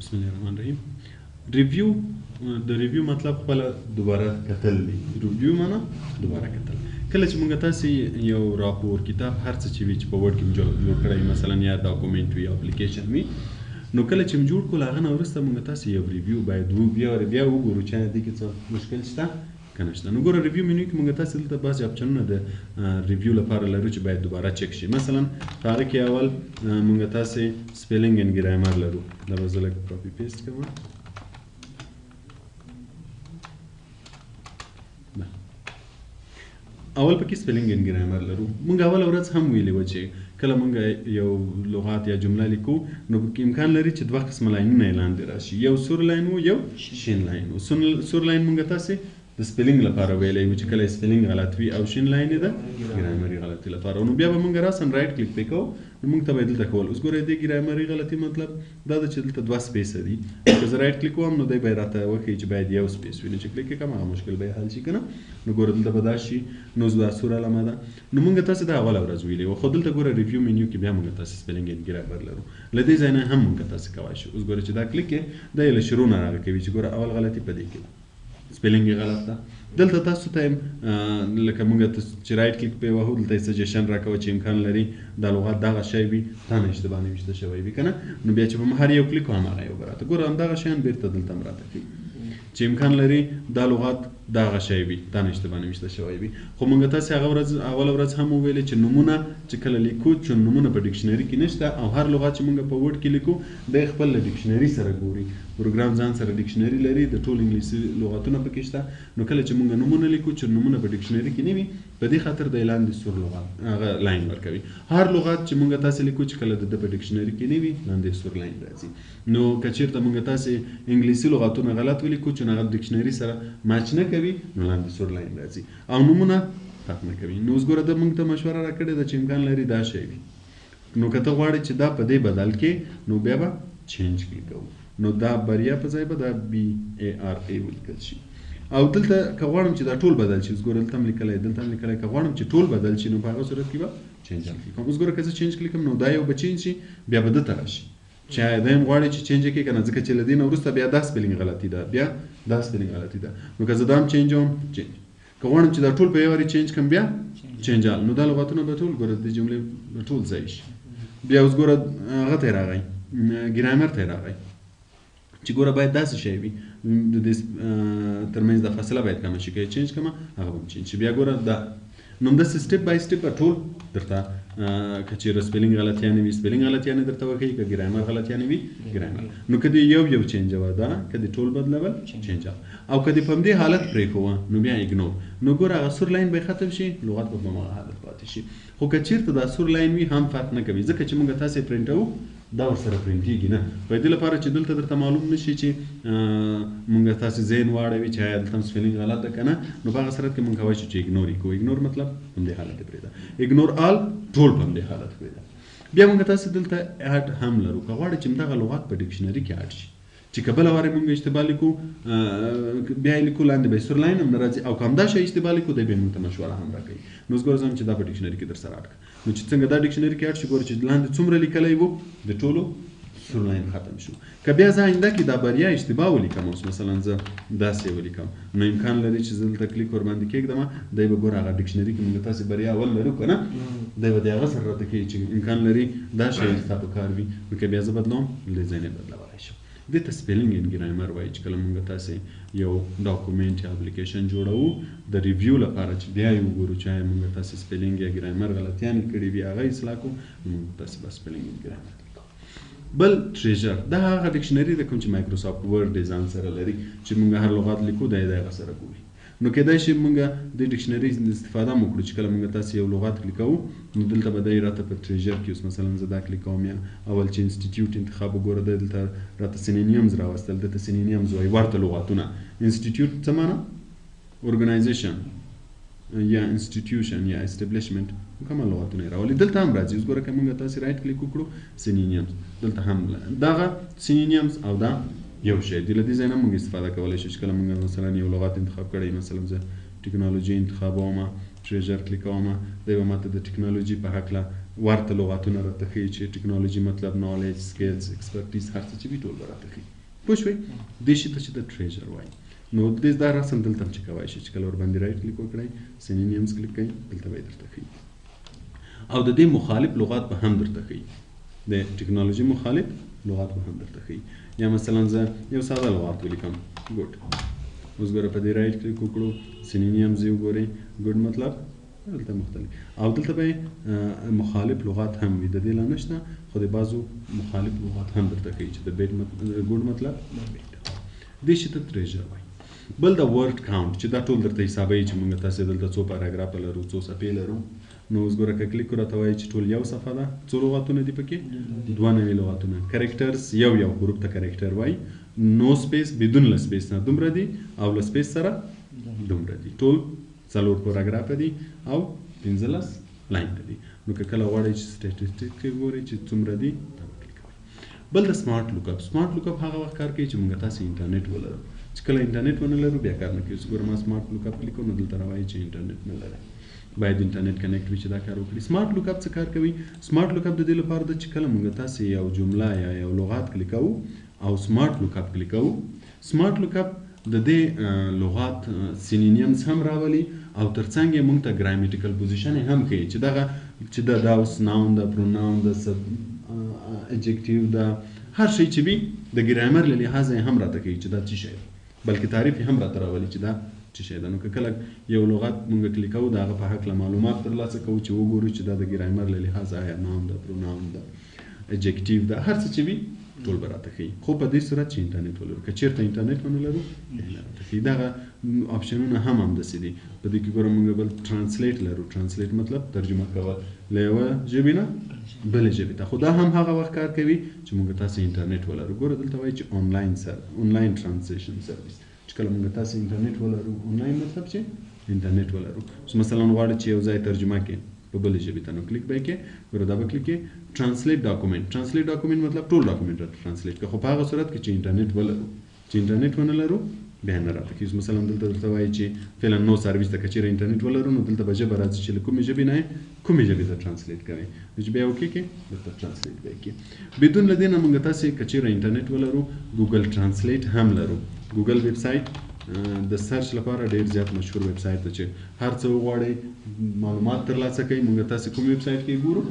بسم الله الرحمن الرحیم. ریویو د ریویو مطلب خپل دوباره کتل دی. ریویو معنا دوباره کتل. کله چې موږ تاسو یو راپور کتاب هر څه چې وی چې په ورډ کې جوړ کړی مثلا یا ډاکومنت وی اپلیکیشن وی نو کله چې موږ جوړ کول هغه نو ورسته موږ تاسو یو ریویو باید بیا وګورو چې دې کې څه مشکل شته کنه شته. نو ګوره ریویو منیو کې موږ تاسو دلته بعض اپشنونه د ریویو لپاره لرو چې باید دوباره چک شي. مثلا هغه کې اول موږ تاسو سپیلینګ اند ګرامر لرو. دا به زه لږ کاپی پیسټ کوم. اول پکې سپیلینګ اند ګرامر لرو. موږ اول ورځ هم ویلې و چې کله موږ یو لغات یا جمله لیکو نو امکان لري چې دوه قسم لاینونه لاندې راشي، یو سور لاین او یو شین لاین. سور لاین موږ تاسو د سپیلینګ لپاره ویلې و چې کله سپیلینګ غلط وي او شین لاین ده ګرامري غلطي لپاره. نو بیا به موږ راسن رائټ کلیک وکړو نو موږ ته بدل تکول. اوس ګورئ د ګرامري غلطي مطلب دا د چې دلته دوه سپیس دي. که زه رائټ کلیک کوم نو دای به راته وکړي چې باید یو سپیس وي. نو چې کلیک کوم هغه مشکل به حل شي کنه. نو ګورئ دلته به دا شي نو زه سور علامه ده. نو موږ تاسو دا اول ورځ ویلې و خو دلته ګورئ ریویو منیو کې بیا موږ تاسو سپیلینګ اند ګرامر لرو. لدې ځای نه هم موږ تاسو کوای شو. اوس ګورئ چې دا کلیک دا له شروع نه راغلی چې ګورئ اول غلطي پدې کې سپیلینګ غلط ده. دلته تاسو ته لکه موږ چې رائټ کلیک په وهو دلته سجیشن راکوي چې امکان لري دا لغت دغه شی وي دا نه اشتباه نوشته شوی وي کنه. نو بیا چې په هر یو کلیک هم هغه یو براته ګوره هم دغه شیان بیرته دلته مراته کوي چې امکان لري دا لغت دغه شی وي دا نه اشتباه نوشته شوی وي. خو موږ تاسو هغه ورځ اول ورځ هم ویل چې نمونه چې کله لیکو چې نمونه په ډکشنری کې نشته او هر لغت چې موږ په ورډ کې لیکو د خپل ډکشنری سره ګوري. پروګرام ځان سره ډکشنری لري د ټول انګلیسي لغاتونو پکې شته. نو کله چې موږ نمونه لیکو چې نمونه په ډکشنری کې نه وي په دې خاطر د اعلان د سور لغت هغه لاین ورکوي. هر لغت چې موږ تاسو لیکو چې کله د په ډکشنری کې نه وي لاندې سور لاین راځي. نو کچیرته موږ تاسو انګلیسي لغاتونه غلط ولیکو چې هغه ډکشنری سره ماچ نه کوي نو لاندې سور لاین راځي او نمونه فرق نه کوي. نو اوس ګوره د موږ ته مشوره راکړې ده چې امکان لري دا شی وي. نو که ته غواړې چې دا په دې بدل کې نو بیا به چینج کلیک کوو. نو دا بریا په ځای به دا BARA ولیکل شي. او دلته که غواړم چې دا ټول بدل شي اوس ګوره دلته هم لیکلی دلته هم لیکلی که غواړم چې ټول بدل شي نو په هغه صورت کې به چینج کلیک کوم. اوس ګوره که زه چینج کلیک کوم نو دا یو به چینج شي بیا به دته راشي چې دا هم غواړي چې چینج کړي کنه ځکه چې له دې نه وروسته بیا دا سپیلینګ غلطي ده بیا دا سپیلینګ غلطي ده. نو که زه دا هم چینج کوم چینج که غواړم چې دا ټول په یو واري چینج کوم بیا چینج نو دا لغاتونه به ټول ګوره د جملې ټول ځای شي. بیا اوس ګوره هغه ته راغی ګرامر ته راغی چې ګوره باید داسې شی وي د دې ترمنځ د فاصله باید کمه شي که چینج کمه هغه به چینج شي. بیا ګوره دا نو همداسې سټپ بای سټپ به ټول درته که چېرې سپیلینګ غلطیانې وي سپیلینګ غلطیانې درته وښیي که ګرامر غلطیانې وي ګرامر. نو که دې یو چینجوه دا که دې ټول بدلول چینجوه او که دې په همدې حالت پرېښوه نو بیا ایګنور. نو ګوره هغه سور لاین به ختم شي لغت به په هماغه حالت پاتې شي. خو که چېرته دا سور لاین وي هم فرق نه کوي ځکه چې موږ تاسې پرنټوو دا ورسره پرنټېږي نه. په دې لپاره چې دلته درته معلوم نه شي چې موږ تاسې ذهن واړوي چې آیا دلته هم سپیلینګ غلط ده که نه نو په هغه صورت کې موږ کولی شو چې ایګنور یې کوو. ایګنور مطلب همدې حالت یې پرېږده. ایګنور آل ټول په همدې حالت پرېږده. بیا موږ تاسې دلته اډ هم لرو که غواړئ چې همدغه لغات په ډکشنري کې اډ شي چې که بله وارې موږ اشتباه لیکو بیا یې لیکو لاندې به یې سور لاین هم نه راځي او که همدا شی اشتباه لیکو دی به موږ ته مشوره هم راکوي. نو اوس ګوره زه هم چې دا په ډکشنري کې در سره اډ کړه نو چې څنګه دا ډکشنري کې اډ شي ګوره چې لاندې څومره لیکلی وو د ټولو سور لاین ختم شو. که بیا زه آینده کې دا بریا اشتباه ولیکم اوس مثلا زه داسې ولیکم نو امکان لري چې زه دلته کلیک ورباندې کېږدم دی به ګوره هغه ډکشنري کې موږ تاسې بریا اول لرو که نه دی به د هغه سره راته کوي چې امکان لري دا شی ستا په کار وي. نو که بیا زه بدلوم له ځای نه بدلولی شم. دې ته سپیلینګ اند ګرامر وایي چې کله موږ تاسې یو ډاکومنټ یا اپلیکیشن جوړوو د ریویو لپاره چې بیا یې وګورو چې آیا موږ تاسې سپیلینګ یا ګرامر غلطیانې کړي وي هغه اصلاح کړو نو موږ تاسې به سپیلینګ اند ګرامر. بل ټریژر دا هغه ډکشنري ده کوم چې مایکروسافټ ورډ ځان سره لري چې موږ هر لغات لیکو دا یې د هغه سره ګوري. نو کېدای شي موږ د ډکشنري استفاده هم وکړو چې کله موږ تاسې یو لغات کلیکوو نو دلته به دی راته په ټریژر کې اوس مثلا زه دا کلیک کوم یا اول چې انسټیټیوټ انتخاب وګوره دی دلته راته سینونیمز راوستل دلته سینونیمز وایي ورته لغاتونه. انسټیټیوټ څه معنی ارګنایزیشن یا انسټیټیوشن یا اسټابلیشمنټ کومه لغاتونه راولي دلته هم راځي. اوس ګوره که موږ تاسې رایټ کلیک وکړو سینونیمز دلته هم دغه سینونیمز او دا یو شی دی. له دې ځای نه موږ استفاده کولی شو چې کله موږ مثلا یو لغات انتخاب کړی مثلا زه ټکنالوژي انتخابوم ټریژر کلیکوم دی به ماته د ټکنالوژي په هکله ورته لغاتونه راته ښیي چې ټکنالوژي مطلب نالج سکلز ایکسپرټیز هر څه چې وي ټول به راته ښیي پوه شوې دې شي ته چې د ټریژر وایي نو دې دا رسم دلته هم چې کوای شي چې کله ورباندې رایټ کلیک وکړئ سینونیمز کلیک کړئ دلته به یې درته ښیي او د دې مخالف لغات به هم درته ښیي د ټکنالوژي مخالف لغات به هم درته ښیي یا مثلا زه یو ساده لغات ولیکم ګوډ اوس ګوره په دې رایټ کلیک وکړو سینونیمز یې وګورئ ګوډ مطلب دلته مختلف او دلته به مخالف لغات هم وي د دې لا نشته خو د بعضو مخالف لغات هم درته ښیي چې د ګوډ مطلب دې شي ته ټریژر وایي بل د ورډ کاونټ چې دا ټول درته حسابوي چې موږ تاسې دلته څو پاراګراف لرو څو صفحې لرو نو اوس ګوره که کلیک راته وایي چې ټول یو صفحه ده څو لغاتونه دي پکې 92 لغاتونه کرکټرز یو ګروپ ته کرکټر وایي نو سپیس بدون له سپیس نه دومره دي او له سپیس سره دومره دي ټول 4 پاراګراف دي او 15 لاین دي نو که کله غواړئ چې سټیټسټیک کې ګورئ چې څومره دي دا کلیک کوئ بل د سمارټ لوک اپ هغه وخت کار کوي چې موږ تاسې انټرنیټ ولرو چې کله انټرنیټ ونه لرو بیا کار نه کوي اوس ګوره ما سمارټ لوک اپ کلیک کوم نو دلته راوایي چې انټرنیټ نه لرئ باید انټرنیټ کنیکټ وي چې دا کار وکړي سمارټ لوک اپ څه کار کوي سمارټ لوک اپ د دې لپاره ده چې کله موږ تاسې یو جمله یا یو لغات کلیکو او سمارټ لوک اپ کلیکو سمارټ لوک اپ د دې لغات سینونیمز هم راولي او ترڅنګ یې موږ ته ګرامټیکل پوزیشن هم کوي چې دغه چې دا اوس ناون ده پروناون ده اډجکټیو ده هر شی چې وي د ګرامر له لحاظه هم راته کوي چې دا څه شی ده بلکې تعریف هم راته راولي چې دا څه شی ده نو که کله یو لغت موږ کلیکو د هغه په هکله معلومات ترلاسه کوو چې وګورو چې دا د ګرامر له لحاظه آیا ناون ده پروناون ده اډجکټیو ده هر څه چې وي ټول به راته ښیي خو په دې صورت چې انټرنیټ ولرو که چېرته انټرنیټ ونه لرو نه راته ښیي دغه آپشنونه هم همداسې دي په دې کې ګوره موږ بل ټرانسلیټ لرو ټرانسلیټ مطلب ترجمه کول له یوه ژبې نه بلې ژبې ته خو دا هم هغه وخت کار کوي چې موږ تاسې انټرنیټ ولرو ګوره دلته وایي چې آنلاین ټرانسلیشن سرویس چې کله موږ تاسې انټرنیټ ولرو آنلاین مطلب چې انټرنیټ ولرو اوس مثلا غواړئ چې یو ځای ترجمه کړئ په بلې ژبې ته نو کلیک به یې کړئ ګوره دا به کلیک کړئ ټرانسلیټ ډاکومنټ مطلب ټول ډاکومنټ راته ټرانسلیټ کړه خو په هغه صورت کې چې انټرنیټ ولرو چې انټرنیټ ونه لرو بیا نه راته کېږي مثلا دلته درته وایي چې فعلا نو سرویس ته که چېرې انټرنیټ ولرو نو دلته به ژبه راځي چې له کومې ژبې نه کومې ژبې ته ټرانسلیټ کوئ نو چې بیا وکړئ کې درته ټرانسلیټ به یې کړي بدون له دې نه موږ تاسې که چېرې انټرنیټ ولرو ګوګل ټرانسلیټ هم لرو ګوګل ویب سایټ د سرچ لپاره ډیر زیات مشهور ویب سایټ دی چې هر څه وغواړئ معلومات ترلاسه کوئ موږ تاسې کوم ویب سایټ کې ګورو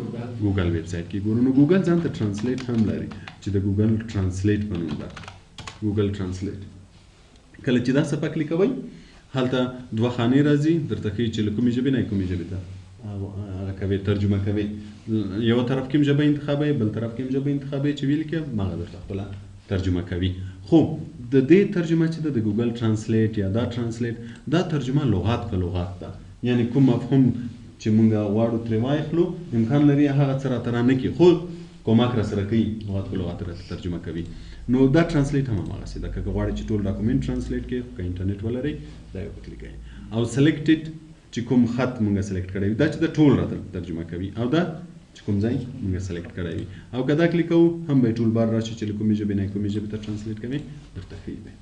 ګوګل ویب سایټ کې ګورو نو ګوګل ځان ته ټرانسلیټ هم لري چې د ګوګل ټرانسلیټ په نوم ده ګوګل ټرانسلیټ کله چې دا صفحه کلیکوئ هلته دوه خانې راځي درته ښیي چې له کومې ژبې نه کومې ژبې ته هغه کوي ترجمه کوي یو طرف کې هم ژبه انتخابوي بل طرف کې هم ژبه انتخابوي چې ویل کې هغه درته خپله ترجمه کوي خو د دې ترجمه چې د ګوګل ټرانسلیټ یا دا ټرانسلیټ دا ترجمه لغات په لغات ده یعنی کوم مفهوم چې موږ غواړو ترې واخلو امکان لري هغه څه راته رانه کړي خو کومک راسره کوي لغات په لغات راته ترجمه کوي نو دا ټرانسلیټ هم هماغسې ده که غواړئ چې ټول ډاکومنټ ټرانسلیټ کړئ که انټرنیټ ولرئ دا یې وکړئ کوئ او سلیکټډ چې کوم خط موږ سلیکټ کړی وي دا چې د ټول راته ترجمه کوي او دا چې کوم ځای موږ سلیکټ کړی وي او که دا کلیک کوو هم به یې ټول بار راشي چې له کومې ژبې نه کومې ژبې ته ټرانسلیټ کوي درته ښیي به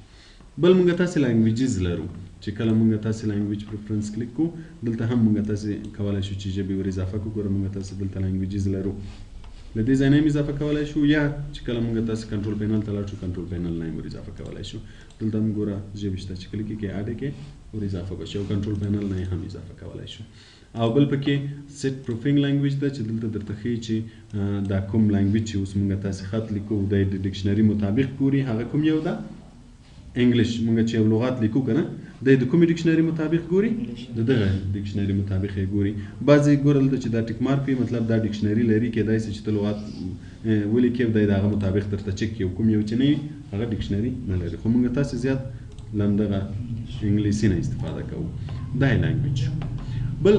بل موږ تاسې لانګویجز لرو چې کله موږ تاسې لانګویج پریفرنس کلیک کوو دلته هم موږ تاسې کولی شو چې ژبې ور اضافه کړو ګوره موږ تاسې دلته لانګویجز لرو له دې ځای نه هم اضافه کولی شو یا چې کله موږ تاسې کنټرول پینل ته لاړ شو کنټرول پینل نه هم ور اضافه کولی شو دلته هم ګوره ژبې شته چې کلیک یې کړئ اډ یې کړئ ور اضافه به شي او کنټرول پینل نه هم اضافه کولی شو او بل پکې سیټ پروفینګ لانګویج ده چې دلته درته ښیي چې دا کوم لانګویج چې اوس موږ تاسې خط لیکو د ډکشنري مطابق ګوري هغه کوم یو ده انګلیش موږ چې یو لغات لیکو که نه د کومې ډکشنري مطابق ګوري د دغه ډکشنري مطابق یې ګوري بعضې ګوره دلته چې دا ټیک مارک وي مطلب دا ډکشنري لري کیدای شي چې ته لغات ولیکې او دی د هغه مطابق درته چک کړي او کوم یو چې نه وي هغه ډکشنري نه لري خو موږ تاسې زیات له همدغه انګلیسي نه استفاده کوو دا یې لانګویج بل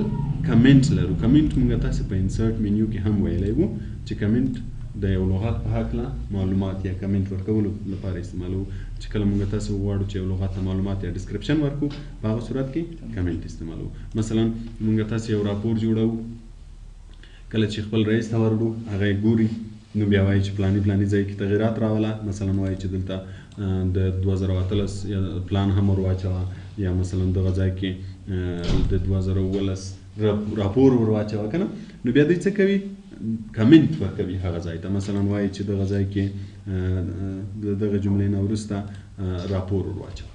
کمنټ لرو کمنټ موږ تاسې په انسرټ منیو کې هم ویلی وو چې کمنټ د یو لغات په هکله معلومات یا کمنټ ورکولو لپاره استعمالوو چې کله موږ تاسې وغواړو چې یو لغات ته معلومات یا ډسکرپشن ورکړو په هغه صورت کې کمنټ استعمالوو مثلا موږ تاسې یو راپور جوړوو کله چې خپل رئیس ته ورکړو هغه یې ګوري نو بیا وایي چې پلاني ځای کې تغیرات راوله مثلا وایي چې دلته د 2018 یا پلان هم ور واچوه یا مثلا دغه ځای کې د 2019 راپور ور واچوه که نه نو بیا دوی څه کوي کمنټ ورکوي هغه ځای ته، مثلا وایي چې دغه ځای کې د دغه جملې نه وروسته راپور ور واچوه.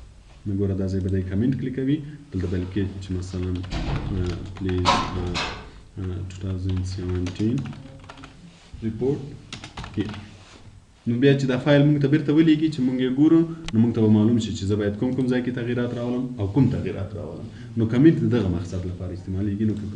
نو ګوره دا ځای به دی کمنټ کلیکوي، دلته به لیکي چې مثلا پلیز 2017 report here. نو بیا چې دا فایل موږ ته بیرته ولیږي چې موږ یې ګورو، نو موږ ته به معلوم شي چې زه باید کوم ځای کې تغییرات راولم او کوم تغییرات راولم. نو کمنټ د دغه مقصد لپاره استعمالیږي. نو که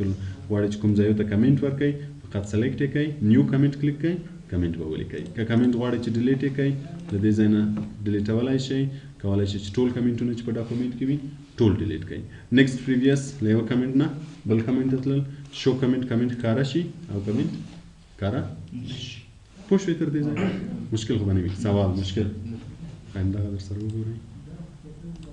غواړئ چې کوم ځای ته کمنټ ورکړئ، فقط سلیکټ یې کړئ، نیو کمنټ کلیک کړئ، کمنټ به ولیکئ. که کمنټ غواړئ چې ډیلیټ یې کړئ، د دې ځای نه ډیلیټولی شئ. کولی شئ چې ټول کمنټونه چې په ډاکومنټ کې وي ټول ډیلیټ کړئ. نیکسټ پریویس له یوه کمنټ نه بل کمنټ ته تلل، شو کمنټ ښکاره شي او کمنټ ښکاره پوه شوئ تر دې ځایه؟ مشکل خو به نه وي. سوال مشکل همدغه در سره وګورئ.